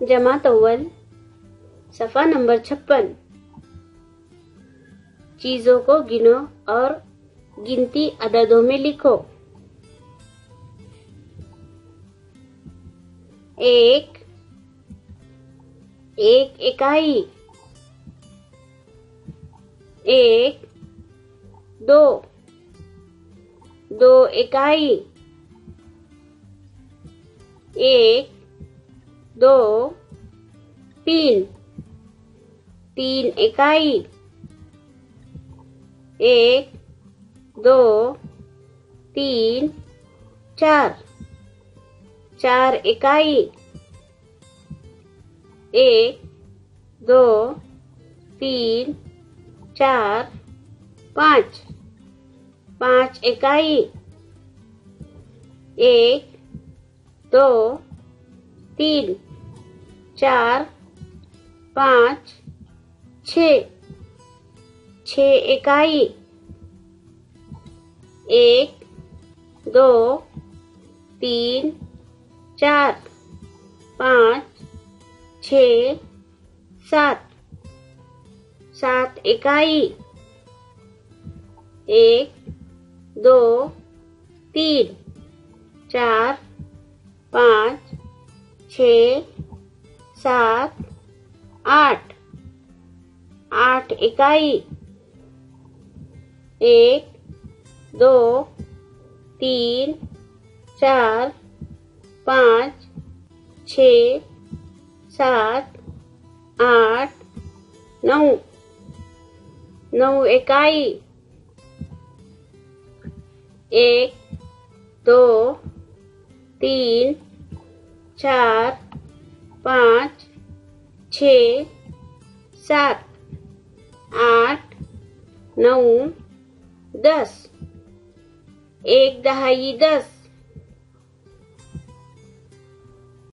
जमा तौल सफ़ा नंबर 56। चीज़ों को गिनो और गिनती अददों में लिखो। 1 एक इकाई। 1 2 दो इकाई। 1 2 3 तीन इकाई। 1 2 3 4 चार इकाई। 1 2 3 4 5 पाँच इकाई। 1 2 3 4 5 6 इकाई। 1 2 3 4 5 6 7 इकाई। 1 2 3 4 5 6 7 8 इकाई। 1 2 3 4 5 6 7 8 9 इकाई। 1 2 3 4 5 6 7 8 9 10 1 दहाई 10।